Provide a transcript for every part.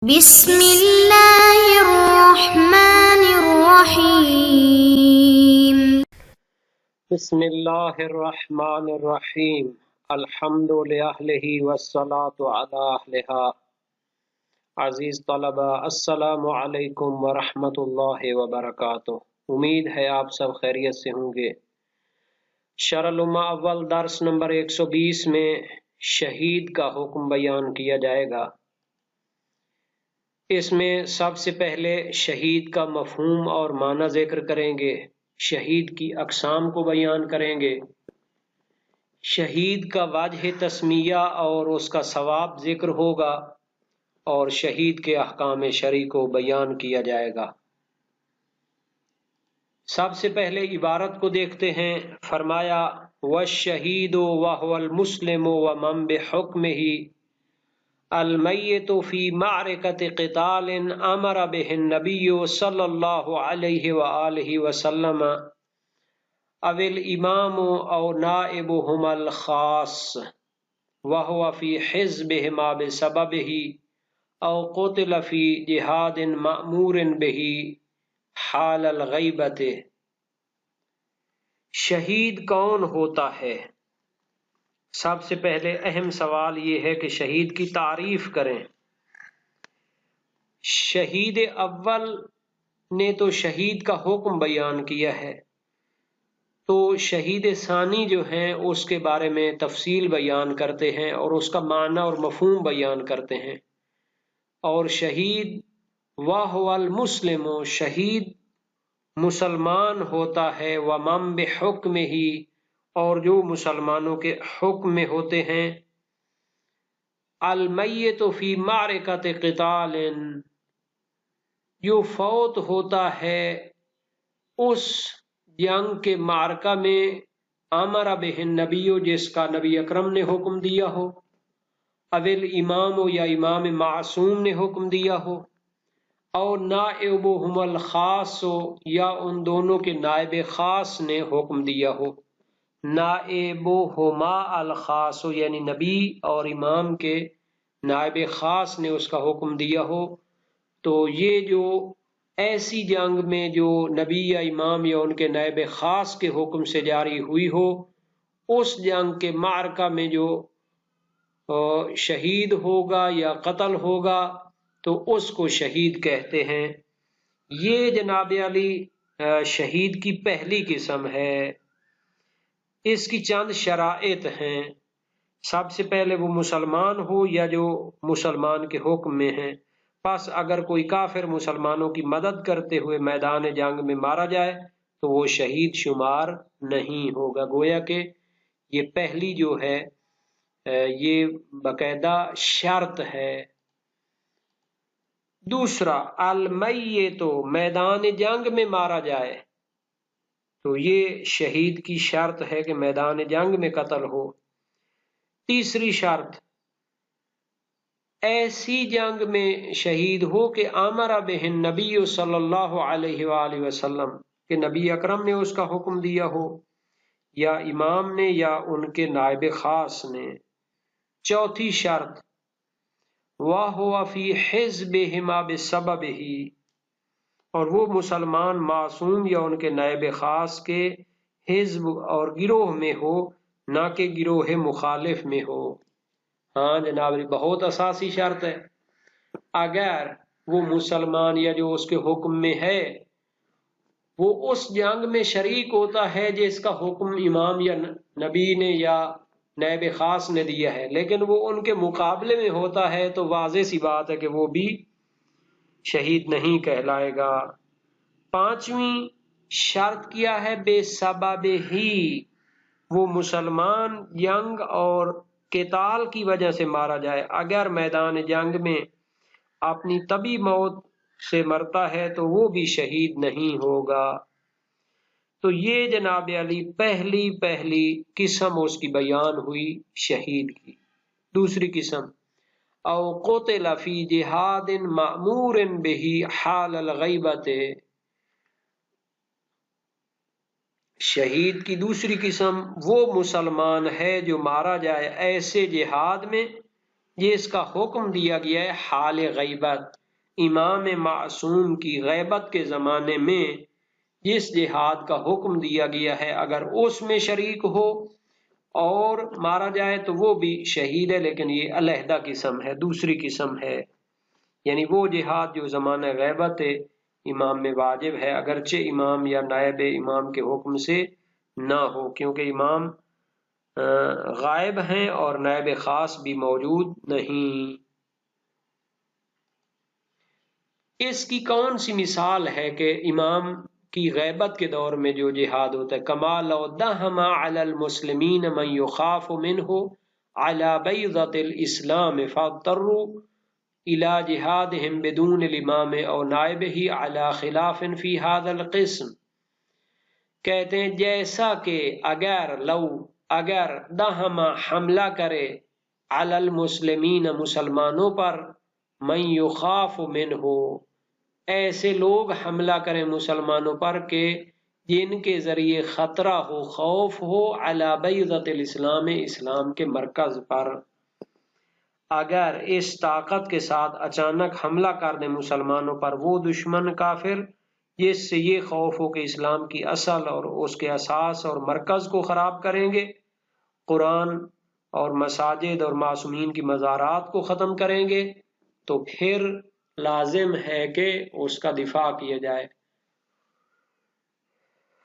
بسم اللہ الرحمن الرحیم۔ بسم اللہ الرحمن الرحیم۔ الحمد لأہلہ والصلاة علی اہلہا۔ عزیز طلبہ، السلام علیکم ورحمۃ اللہ وبرکاتہ۔ امید ہے آپ سب خیریت سے ہوں گے۔ شرح الامہ اول درس نمبر 120 میں شہید کا حکم بیان کیا جائے گا۔ اس میں سب سے پہلے شہید کا مفہوم اور معنی ذکر کریں گے، شہید کی اقسام کو بیان کریں گے، شہید کا وجہ تسمیہ اور اس کا ثواب ذکر ہوگا، اور شہید کے احکام شرعی کو بیان کیا جائے گا۔ سب سے پہلے عبارت کو دیکھتے ہیں۔ فرمایا وَالشَّهِيدُ وَهُوَ الْمُسْلِمُ وَمَنْ بِحُكْمِهِ المیت فی معرکۃ قتال امر بہ النبی صلی اللہ علیہ وآلہ وسلم او الامام او نائبہما الخاص وہو فی حزبہما بسببہ او قتل فی جہاد مأمور بہ حال الغیبۃ۔ شہید کون ہوتا ہے؟ سب سے پہلے اہم سوال یہ ہے کہ شہید کی تعریف کریں۔ شہید اول نے تو شہید کا حکم بیان کیا ہے، تو شہید ثانی جو ہیں اس کے بارے میں تفصیل بیان کرتے ہیں اور اس کا معنی اور مفہوم بیان کرتے ہیں۔ اور شہید وَهُوَ الْمُسْلِمُ، شہید مسلمان ہوتا ہے، وَمَن بِحُکْمِهِ، اور جو مسلمانوں کے حکم میں ہوتے ہیں، المیت فی معرکۃ قتال، جو فوت ہوتا ہے اس جنگ کے معرکہ میں، امر بہ النبی، جس کا نبی اکرم نے حکم دیا ہو، اول امام، یا امام معصوم نے حکم دیا ہو، او نائبہم الخاص، یا ان دونوں کے نائب خاص نے حکم دیا ہو۔ نائبہما الخاص یعنی نبی اور امام کے نائب خاص نے اس کا حکم دیا ہو۔ تو یہ جو ایسی جنگ میں جو نبی یا امام یا ان کے نائب خاص کے حکم سے جاری ہوئی ہو، اس جنگ کے معرکہ میں جو شہید ہوگا یا قتل ہوگا تو اس کو شہید کہتے ہیں۔ یہ جناب علی شہید کی پہلی قسم ہے۔ اس کی چند شرائط ہیں۔ سب سے پہلے وہ مسلمان ہو یا جو مسلمان کے حکم میں ہیں۔ پس اگر کوئی کافر مسلمانوں کی مدد کرتے ہوئے میدان جنگ میں مارا جائے تو وہ شہید شمار نہیں ہوگا۔ گویا کہ یہ پہلی جو ہے یہ باقاعدہ شرط ہے۔ دوسرا، المیت، میدان جنگ میں مارا جائے تو یہ شہید کی شرط ہے کہ میدان جنگ میں قتل ہو۔ تیسری شرط، ایسی جنگ میں شہید ہو کہ امر بہ النبی صلی اللہ علیہ وآلہ وسلم، کہ نبی اکرم نے اس کا حکم دیا ہو، یا امام نے یا ان کے نائب خاص نے۔ چوتھی شرط، وَهُوَ فِي حِزْبِهِمَا بِسَبَبِهِ، اور وہ مسلمان معصوم یا ان کے نائب خاص کے حزب اور گروہ میں ہو، نہ کہ گروہ مخالف میں ہو۔ ہاں جناب، بہت اساسی شرط ہے۔ اگر وہ مسلمان یا جو اس کے حکم میں ہے وہ اس جنگ میں شریک ہوتا ہے جس کا حکم امام یا نبی نے یا نائب خاص نے دیا ہے، لیکن وہ ان کے مقابلے میں ہوتا ہے، تو واضح سی بات ہے کہ وہ بھی شہید نہیں کہلائے گا۔ پانچویں شرط کیا ہے؟ بے سبب ہی، وہ مسلمان جنگ اور قتال کی وجہ سے مارا جائے۔ اگر میدان جنگ میں اپنی طبی موت سے مرتا ہے تو وہ بھی شہید نہیں ہوگا۔ تو یہ جناب علی پہلی قسم اس کی بیان ہوئی شہید کی۔ دوسری قسم، او قتل فی جہاد مأمور بہ حال الغیبۃ، شہید کی دوسری قسم وہ مسلمان ہے جو مارا جائے ایسے جہاد میں یہ اس کا حکم دیا گیا ہے حال غیبت، امام معصوم کی غیبت کے زمانے میں جس جہاد کا حکم دیا گیا ہے اگر اس میں شریک ہو اور مارا جائے تو وہ بھی شہید ہے، لیکن یہ علیحدہ قسم ہے، دوسری قسم ہے، یعنی وہ جہاد جو زمانہ غیبت ہے امام میں واجب ہے اگرچہ امام یا نائب امام کے حکم سے نہ ہو، کیونکہ امام غائب ہیں اور نائب خاص بھی موجود نہیں۔ اس کی کون سی مثال ہے کہ امام کی غیبت کے دور میں جو جہاد ہوتا ہے، کما لو دہم علی المسلمین من یخاف منہ علی بیضۃ الاسلام فاضطروا الی جہادہم بدون الامام او نائبہ علی خلاف فی ھذا القسم، کہتے ہیں جیسا کہ اگر دہم حملہ کرے علی المسلمین مسلمانوں پر، من یخاف منہ ایسے لوگ حملہ کریں مسلمانوں پر کہ جن کے ذریعے خطرہ ہو، خوف ہو، علی بیضۃ الاسلام اسلام کے مرکز پر، اگر اس طاقت کے ساتھ اچانک حملہ کر دیں مسلمانوں پر وہ دشمن کافر جس سے یہ خوف ہو کہ اسلام کی اصل اور اس کے اساس اور مرکز کو خراب کریں گے، قرآن اور مساجد اور معصومین کی مزارات کو ختم کریں گے، تو پھر لازم ہے کہ اس کا دفاع کیا جائے۔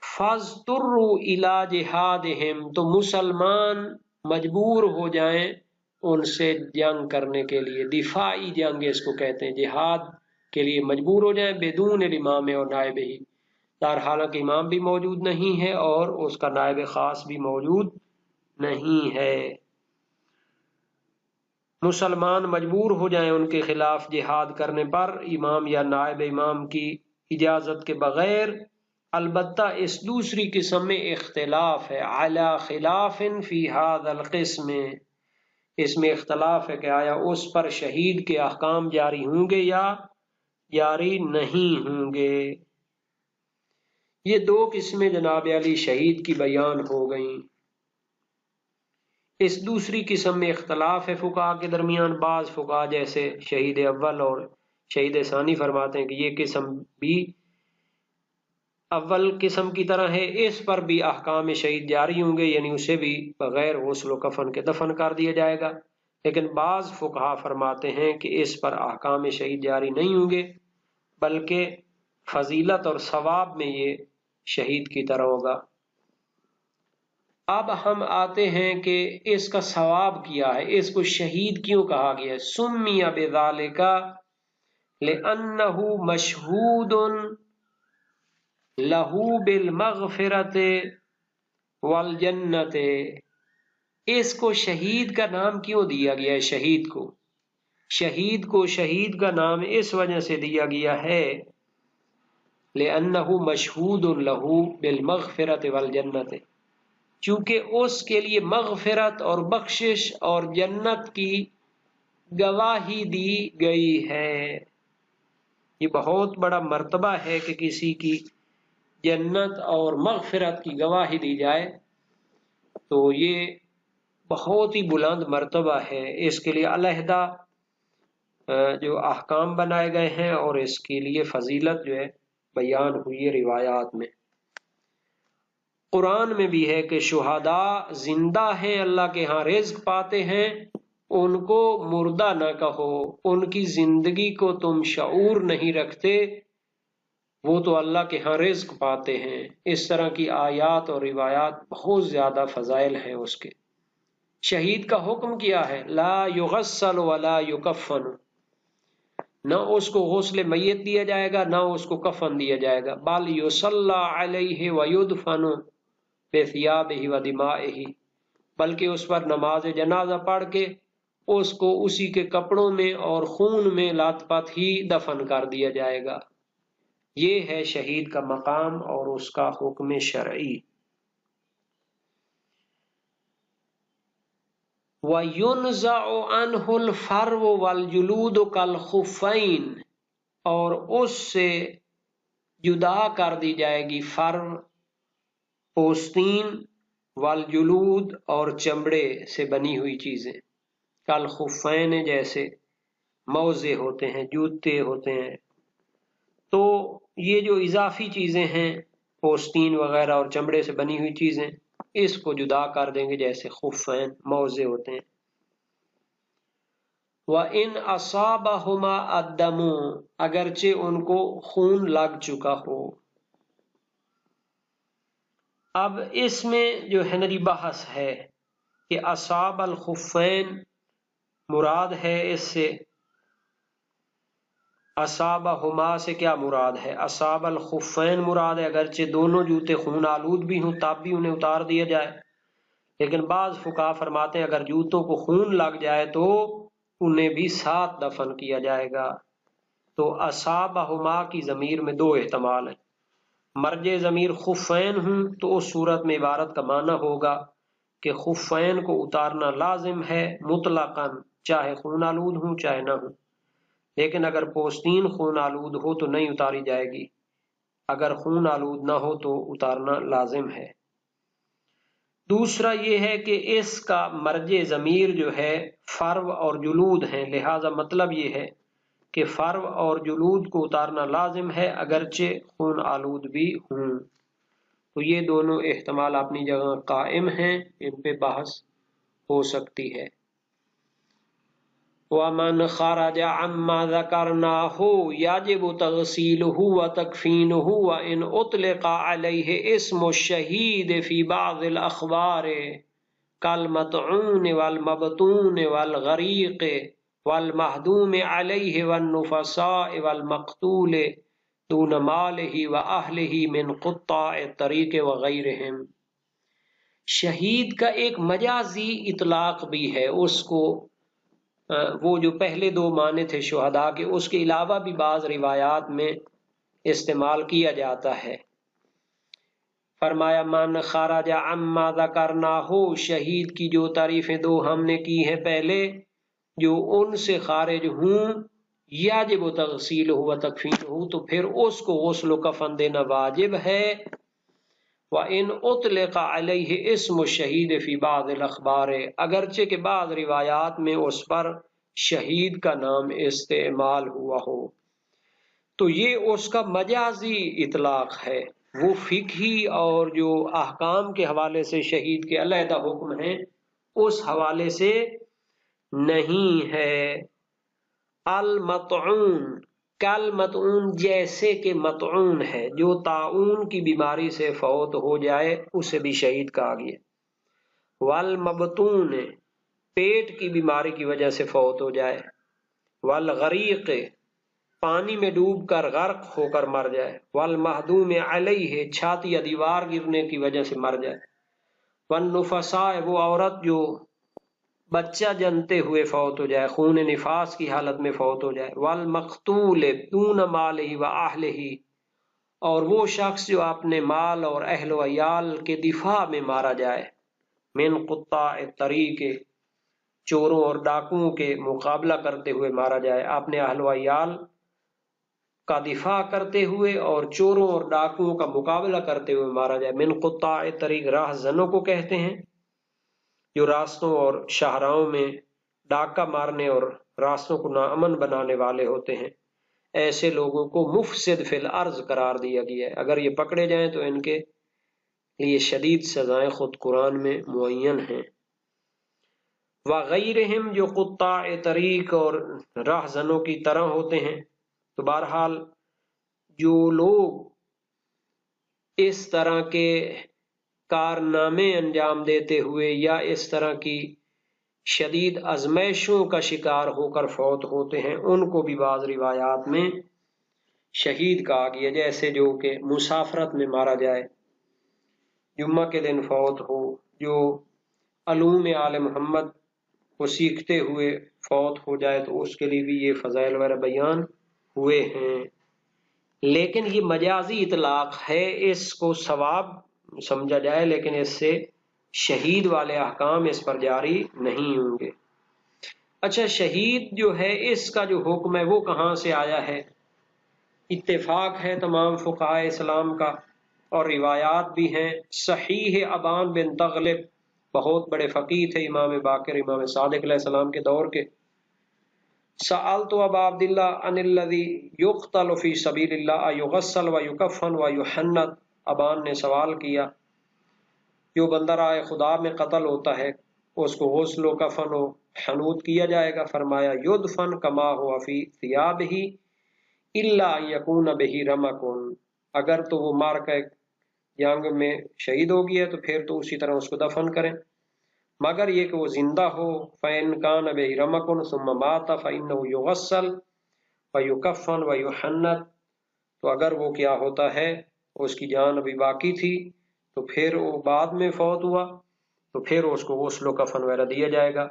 فاضطروا الی جہادہم، تو مسلمان مجبور ہو جائیں ان سے جنگ کرنے کے لیے، دفاعی جنگ اس کو کہتے ہیں، جہاد کے لیے مجبور ہو جائیں بدون الامام اور نائب ہی، در حالانکہ امام بھی موجود نہیں ہے اور اس کا نائب خاص بھی موجود نہیں ہے۔ مسلمان مجبور ہو جائیں ان کے خلاف جہاد کرنے پر امام یا نائب امام کی اجازت کے بغیر، البتہ اس دوسری قسم میں اختلاف ہے، علی خلاف فی ھذا القسم، اس میں اختلاف ہے کہ آیا اس پر شہید کے احکام جاری ہوں گے یا جاری نہیں ہوں گے۔ یہ دو قسمیں جناب علی شہید کی بیان ہو گئیں۔ اس دوسری قسم میں اختلاف ہے فقہا کے درمیان، بعض فقہا جیسے شہید اول اور شہید ثانی فرماتے ہیں کہ یہ قسم بھی اول قسم کی طرح ہے، اس پر بھی احکام شہید جاری ہوں گے، یعنی اسے بھی بغیر غسل و کفن کے دفن کر دیا جائے گا، لیکن بعض فقہا فرماتے ہیں کہ اس پر احکام شہید جاری نہیں ہوں گے بلکہ فضیلت اور ثواب میں یہ شہید کی طرح ہوگا۔ اب ہم آتے ہیں کہ اس کا ثواب کیا ہے، اس کو شہید کیوں کہا گیا ہے؟ سمی بذالک لأنہ مشہود لہ بالمغفرۃ والجنۃ، اس کو شہید کا نام کیوں دیا گیا ہے؟ شہید کو شہید کا نام اس وجہ سے دیا گیا ہے لأنہ مشہود لہ بالمغفرۃ والجنۃ، چونکہ اس کے لیے مغفرت اور بخشش اور جنت کی گواہی دی گئی ہے۔ یہ بہت بڑا مرتبہ ہے کہ کسی کی جنت اور مغفرت کی گواہی دی جائے، تو یہ بہت ہی بلند مرتبہ ہے، اس کے لیے علیحدہ جو احکام بنائے گئے ہیں اور اس کے لیے فضیلت جو ہے بیان ہوئی ہے روایات میں۔ قرآن میں بھی ہے کہ شہداء زندہ ہیں، اللہ کے ہاں رزق پاتے ہیں، ان کو مردہ نہ کہو، ان کی زندگی کو تم شعور نہیں رکھتے، وہ تو اللہ کے ہاں رزق پاتے ہیں۔ اس طرح کی آیات اور روایات بہت زیادہ فضائل ہیں اس کے۔ شہید کا حکم کیا ہے؟ لا یغسل ولا یکفن، نہ اس کو غسل میت دیا جائے گا نہ اس کو کفن دیا جائے گا، بل یصلی علیہ ویدفن بثیابہ ودمائہ، بلکہ اس پر نماز جنازہ پڑھ کے اس کو اسی کے کپڑوں میں اور خون میں لت پت ہی دفن کر دیا جائے گا۔ یہ ہے شہید کا مقام اور اس کا حکم شرعی۔ وَيُنزَعُ عَنْهُ الْفَرْوُ وَالْجُلُودُ كَالْخُفَّيْنِ، اور اس سے جدا کر دی جائے گی فرو، پوستین، والجلود، اور چمڑے سے بنی ہوئی چیزیں، کل خفین جیسے موزے ہوتے ہیں، جوتے ہوتے ہیں. تو یہ جو اضافی چیزیں ہیں پوستین وغیرہ اور چمڑے سے بنی ہوئی چیزیں، اس کو جدا کر دیں گے جیسے خفین موزے ہوتے ہیں. وَإِنْ أَصَابَهُمَا الدَّمُ، اگرچہ ان کو خون لگ چکا ہو. اب اس میں جو ہے نا بحث ہے کہ اصاب الخفین مراد ہے، اس سے اصابہما سے کیا مراد ہے؟ اصاب الخفین مراد ہے، اگرچہ دونوں جوتے خون آلود بھی ہوں تب بھی انہیں اتار دیا جائے. لیکن بعض فقہا فرماتے ہیں اگر جوتوں کو خون لگ جائے تو انہیں بھی ساتھ دفن کیا جائے گا. تو اصابہما کی ضمیر میں دو احتمال ہیں. مرجع ضمیر خفین ہوں تو اس صورت میں عبارت کا معنی ہوگا کہ خفین کو اتارنا لازم ہے مطلقاً، چاہے خون آلود ہوں چاہے نہ ہوں. لیکن اگر پوستین خون آلود ہو تو نہیں اتاری جائے گی، اگر خون آلود نہ ہو تو اتارنا لازم ہے. دوسرا یہ ہے کہ اس کا مرجع ضمیر جو ہے فرو اور جلود ہیں، لہذا مطلب یہ ہے کہ فرو اور جلود کو اتارنا لازم ہے اگرچہ خون آلود بھی ہوں. تو یہ دونوں احتمال اپنی جگہ قائم ہیں، ان پہ بحث ہو سکتی ہے. وَمَنْ خَرَجَ عَمَّا ذَكَرْنَاهُ يَجِبُ تَغْسِيلُهُ وَتَكْفِينُهُ وَإِنْ أُطْلِقَ عَلَيْهِ اسْمُ الشَّهِيدِ فِي بَعْضِ الْأَخْبَارِ كَالْمَطْعُونِ وَالْمَبْطُونِ وَالْغَرِيقِ وَالْمَهْدُومِ عَلَيْهِ وَالنُّفَسَاءِ وَالْمَقْتُولِ دُونَ مَالِهِ وَأَهْلِهِ مِنْ قُطَّاعِ الطَّرِيقِ وَغَيْرِهِمْ. شہید کا ایک مجازی اطلاق بھی ہے، اس کو وہ جو پہلے دو معنی تھے شہداء کے، اس کے علاوہ بھی بعض روایات میں استعمال کیا جاتا ہے. فرمایا من خرج عما ذکرناہ، شہید کی جو تعریفیں دو ہم نے کی ہیں پہلے، جو ان سے خارج ہوں، یجب تغسیلہ و تکفینہ، تو پھر اس کو غسل و کفن دینا واجب ہے. وَإِنْ أُطْلِقَ عَلَيْهِ اسْمُ الشَّهِيدِ فِي بَعْضِ الْأَخْبَارِ، اگرچہ کہ بعض روایات میں اس پر شہید کا نام استعمال ہوا ہو. تو یہ اس کا مجازی اطلاق ہے، وہ فقہی اور جو احکام کے حوالے سے شہید کے علیحدہ حکم ہیں اس حوالے سے نہیں ہے. المطعون، کل مطعون، جیسے کہ مطعون ہے، جو طاعون کی بیماری سے فوت ہو جائے اسے بھی شہید کہا گیا. والمبتون، پیٹ کی بیماری کی وجہ سے فوت ہو جائے. والغریق، پانی میں ڈوب کر غرق ہو کر مر جائے. والمہدوم علیہ، چھاتی یا دیوار گرنے کی وجہ سے مر جائے. والنفساء، وہ عورت جو بچہ جنتے ہوئے فوت ہو جائے، خون نفاس کی حالت میں فوت ہو جائے. والمقتول دون مالہ واہلہ، اور وہ شخص جو اپنے مال اور اہل و عیال کے دفاع میں مارا جائے. من قطاع الطریق، چوروں اور ڈاکوؤں کے مقابلہ کرتے ہوئے مارا جائے، اپنے اہل و عیال کا دفاع کرتے ہوئے اور چوروں اور ڈاکوؤں کا مقابلہ کرتے ہوئے مارا جائے. من قطاع الطریق راہ زنوں کو کہتے ہیں، جو راستوں اور شاہراہوں میں ڈاکہ مارنے اور راستوں کو ناامن بنانے والے ہوتے ہیں. ایسے لوگوں کو مفسد فی الارض قرار دیا گیا ہے، اگر یہ پکڑے جائیں تو ان کے لیے شدید سزائیں خود قرآن میں معین ہیں. وغیرہم، جو قطاع طریق اور راہ زنوں کی طرح ہوتے ہیں. تو بہرحال جو لوگ اس طرح کے کارنامے انجام دیتے ہوئے یا اس طرح کی شدید آزمائشوں کا شکار ہو کر فوت ہوتے ہیں ان کو بھی بعض روایات میں شہید کہا گیا، جیسے جو کہ مسافرت میں مارا جائے، جمعہ کے دن فوت ہو، جو علوم آل محمد کو سیکھتے ہوئے فوت ہو جائے تو اس کے لیے بھی یہ فضائل وغیرہ بیان ہوئے ہیں. لیکن یہ مجازی اطلاق ہے، اس کو ثواب سمجھا جائے لیکن اس سے شہید والے احکام اس پر جاری نہیں ہوں گے. اچھا، شہید جو ہے اس کا جو حکم ہے وہ کہاں سے آیا ہے؟ اتفاق ہے تمام فقہائے اسلام کا اور روایات بھی ہیں. صحیح ابان بن تغلب بہت بڑے فقیہ تھے، امام باقر امام صادق علیہ السلام کے دور کے۔ سألت ابا عبد اللہ عن الذی یقتل فی سبیل اللہ یغسل و یکفن و یحنط، ابان نے سوال کیا جو بندہ راہ خدا میں قتل ہوتا ہے اس کو غسل و کفن و حنوط کیا جائے گا؟ فرمایا یدفن کما ہوا فی ثیابہ الا ان یکون بہ رمق، اگر تو وہ معرکہ جنگ میں شہید ہو گیا تو پھر تو اسی طرح اس کو دفن کریں، مگر یہ کہ وہ زندہ ہو۔ فإن كان به رمق ثم مات فإنه يغسل ويكفن ويحنط، تو اگر وہ کیا ہوتا ہے اس کی جان ابھی باقی تھی تو پھر وہ بعد میں فوت ہوا تو پھر اس کو غسل و کفن وغیرہ دیا جائے گا۔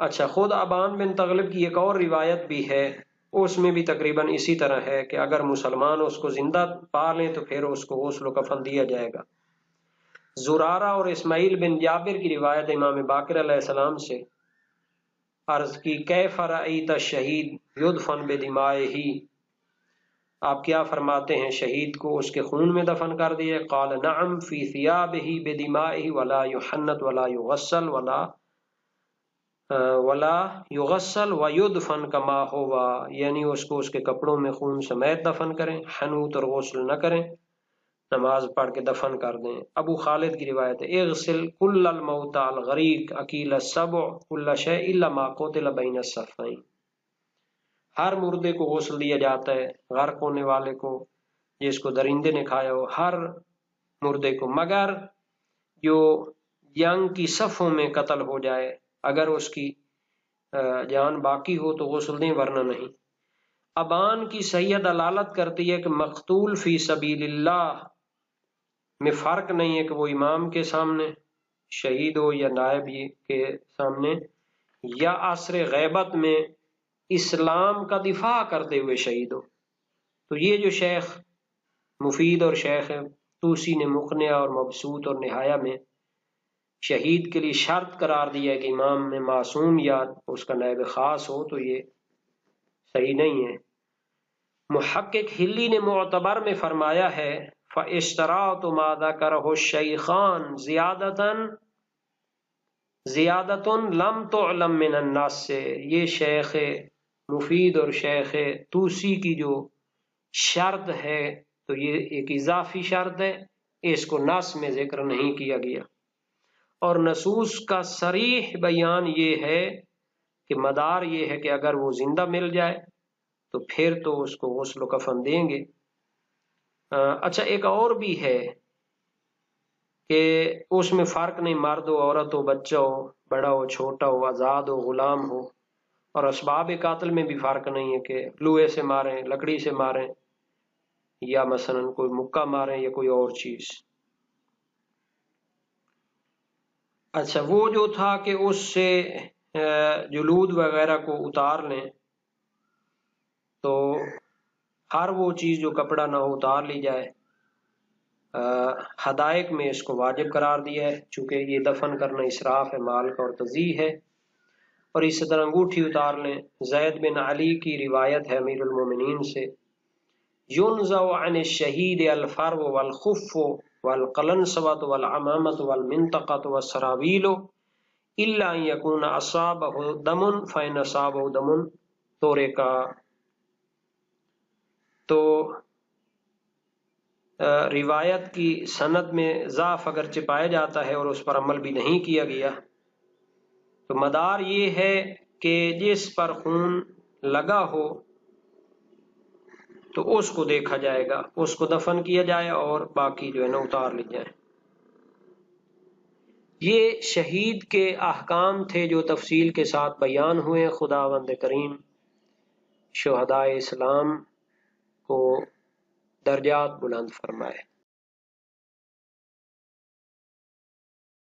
اچھا، خود ابان بن تغلب کی ایک اور روایت بھی ہے، اس میں بھی تقریباً اسی طرح ہے کہ اگر مسلمان اس کو زندہ پا لیں تو پھر اس کو غسل و کفن دیا جائے گا۔ زرارہ اور اسماعیل بن جابر کی روایت امام باقر علیہ السلام سے عرض کی کیف رأیت الشہید یدفن بدمائہ، آپ کیا فرماتے ہیں شہید کو اس کے خون میں دفن کر دیے؟ قال نعم فی ثیابہ بدمائہ ولا یحنط ولا یغسل ولا یغسل ویدفن کما ہوا، یعنی اس کو اس کے کپڑوں میں خون سمیت دفن کریں، حنوط اور غسل نہ کریں، نماز پڑھ کے دفن کر دیں۔ ابو خالد کی روایت ہے اغسل کل الموتى الغریق اکیل السبع کل شیء الا ما قتل بین الصفین، ہر مردے کو غسل دیا جاتا ہے، غرق ہونے والے کو، جس کو درندے نے کھایا ہو، ہر مردے کو، مگر جو جنگ کی صفوں میں قتل ہو جائے، اگر اس کی جان باقی ہو تو غسل دیں ورنہ نہیں۔ ابان کی صحیح دلالت کرتی ہے کہ مقتول فی سبیل اللہ میں فرق نہیں ہے کہ وہ امام کے سامنے شہید ہو یا نائب کے سامنے، یا عصر غیبت میں اسلام کا دفاع کرتے ہوئے شہید ہو۔ تو یہ جو شیخ مفید اور شیخ طوسی نے مقنع اور مبسوط اور نہایہ میں شہید کے لیے شرط قرار دیا ہے کہ امام میں معصوم یا اس کا نائب خاص ہو، تو یہ صحیح نہیں ہے۔ محقق ہلی نے معتبر میں فرمایا ہے فَإِشْتَرَاطُ مَا ذَكَرَهُ الشَّيْخَانِ زِيَادَةٌ لَمْ تُعْلَمْ مِنَ النَّاسِ، یہ شیخ مفید اور شیخ طوسی کی جو شرط ہے تو یہ ایک اضافی شرط ہے، اس کو نص میں ذکر نہیں کیا گیا، اور نصوص کا صریح بیان یہ ہے کہ مدار یہ ہے کہ اگر وہ زندہ مل جائے تو پھر تو اس کو غسل و کفن دیں گے۔ اچھا، ایک اور بھی ہے کہ اس میں فرق نہیں، مرد ہو، عورت ہو، بچہ ہو، بڑا ہو، چھوٹا ہو، آزاد ہو، غلام ہو، اور اسباب قاتل میں بھی فرق نہیں ہے کہ لوہے سے ماریں، لکڑی سے ماریں، یا مثلا کوئی مکہ ماریں یا کوئی اور چیز۔ اچھا، وہ جو تھا کہ اس سے جلود وغیرہ کو اتار لیں، تو ہر وہ چیز جو کپڑا نہ ہو اتار لی جائے۔ حدائق میں اس کو واجب قرار دیا ہے چونکہ یہ دفن کرنا اسراف ہے، مال کا اور تضییع ہے، اور اسی طرح انگوٹھی اتار لیں۔ زید بن علی کی روایت ہے امیر المومنین سے ينزع عن الشہید الفرو والخف والقلنسوۃ والعمامۃ والمنطقۃ والسراویل الا ان یکون اصابہ دم فإن اصابہ دم تورکا۔ تو روایت کی سند میں ضعف اگرچہ پایا جاتا ہے اور اس پر عمل بھی نہیں کیا گیا، تو مدار یہ ہے کہ جس پر خون لگا ہو تو اس کو دیکھا جائے گا، اس کو دفن کیا جائے اور باقی جو ہے نا اتار لی جائے۔ یہ شہید کے احکام تھے جو تفصیل کے ساتھ بیان ہوئے۔ خداوند کریم شہدائے اسلام کو درجات بلند فرمائے۔